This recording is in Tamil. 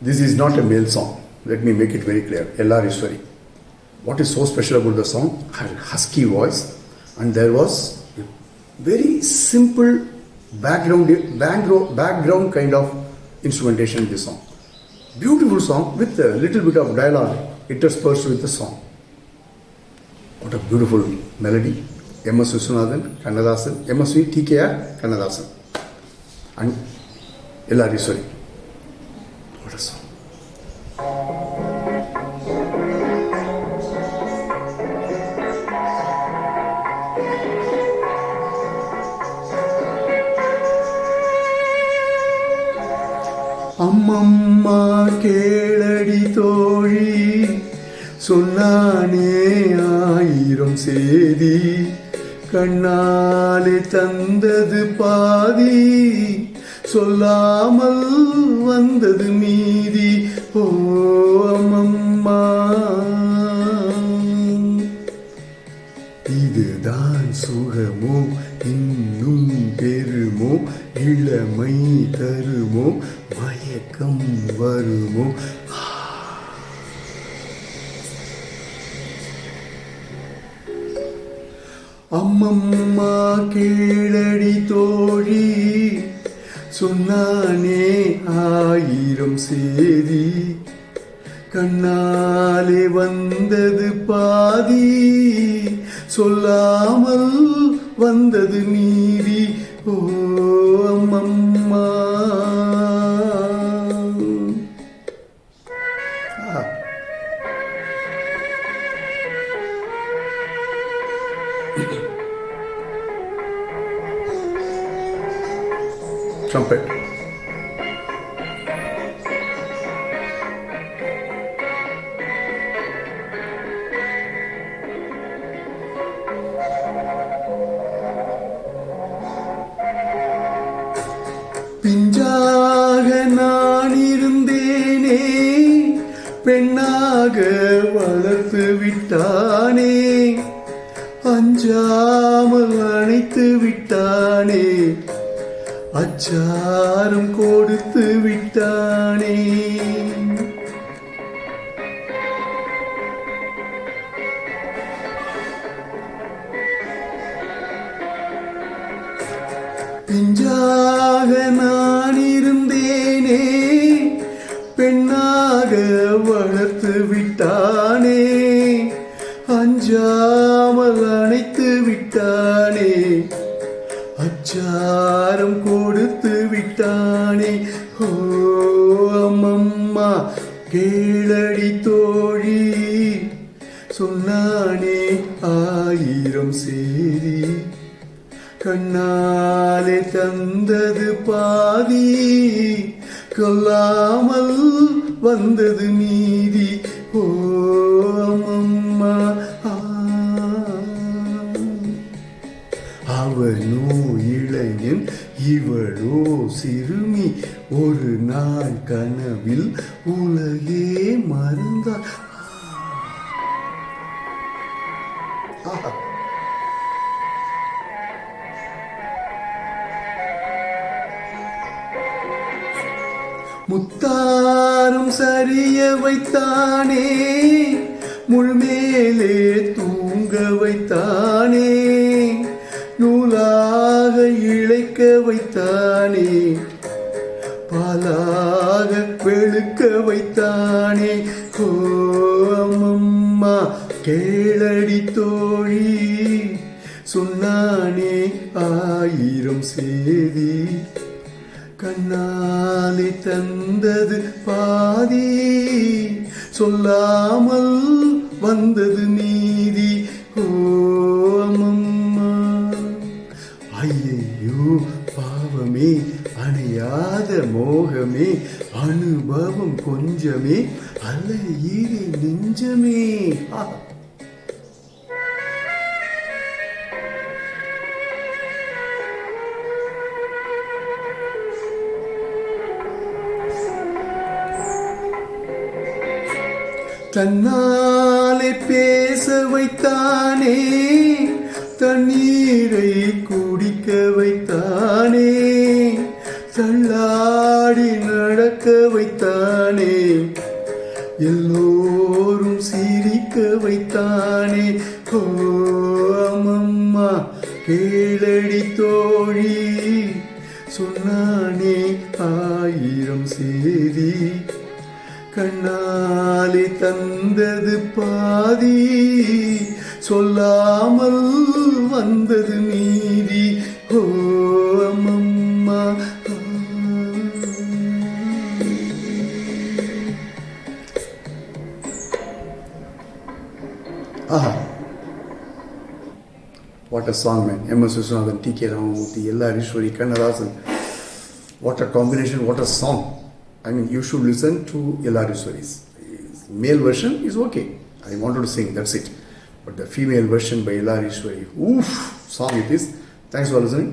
This is not a male song. Let me make it very clear. L.R. Ishwari. What is so special about the song? Her husky voice, and there was a very simple background kind of instrumentation in this song. Beautiful song with a little bit of dialogue interspersed with the song. What a beautiful melody. M.S. Viswanathan, Kannadasan, M.S.V. T.K.R. Kannadasan, and L.R. Ishwari. What a song. அம்மம்மா கேளடி தோழி சொன்னானே ஆயிரம் சேதி கண்ணாலே தந்தது பாதி சொல்லாமல் வந்தது மீதி ஓ அம்மம்மா இதுதான் சுகமோ இன்னும் பெருமோ இளமை தருமோ மயக்கம் வருமோ அம்மம்மா கேளடி தோழி சொன்னானே ஆயிரம் சேதி கண்ணாலே வந்தது பாதி சொல்லாமல் வந்தது மீதி ஓ அம்மம்மா. Trumpet. பிஞ்சாக நான் இருந்தேனே பெண்ணாக வளர்த்து விட்டானே அஞ்சாமல் அணைத்து விட்டானே அச்சாரம் கொடுத்து விட்டானே பிஞ்சாக நான் இருந்தேனே பெண்ணாக வளர்த்து விட்டானே அஞ்சாமல் அணைத்து விட்டானே அச்சாரம் கொடுத்து விட்டானே ஓ அம்மம்மா கேளடி தோழி சொன்னானே ஆயிரம் சேதி கண்ணாலே தந்தது பாதி கொல்லாமல் வந்தது மீதி ஓ அம்மம்மா. அவனோ இளைஞன் இவளோ சிறுமி ஒரு நாள் கனவில் உலகே மறந்தார். முத்தாரம் சரிய வைத்தானே முள்மேலே தூங்க வைத்தானே நூலாக இழைக்க வைத்தானே பாலாக வெளுக்க வைத்தானே ஓ அம்மம்மா கேளடி தோழி சொன்னானே ஆயிரம் சேதி கண்ணாலே தந்தது பாதி சொல்லாமல் வந்தது மீதி ஓ அம்மம்மா. ஐயையோ பாவமே அணையாத மோகமே அனுபவம் கொஞ்சமே அலையீரே நெஞ்சமே. தன்னாலே பேச வைத்தானே தண்ணீரை குடிக்க வைத்தானே தள்ளாடி நடக்க வைத்தானே, எல்லோரும் சிரிக்க வைத்தானே. ஓ அம்மம்மா கேளடி தோழி, சொன்னானே 1000 சேதி, கண்ணாலே தந்தது பாதி, சொல்லாமல் வந்தது மீதி. ஓ அம்மம்மா. ஆஹா, what a song, man. M.S. Viswanathan, T.K. Ramamurthy, L.R. Ishwari, Kannadasan. What a combination, what a song. I mean, you should listen to L.R. Ishwari's. His male version is okay. I wanted to sing, that's it. But the female version by L.R. Ishwari, oof, song it is. Thanks for listening.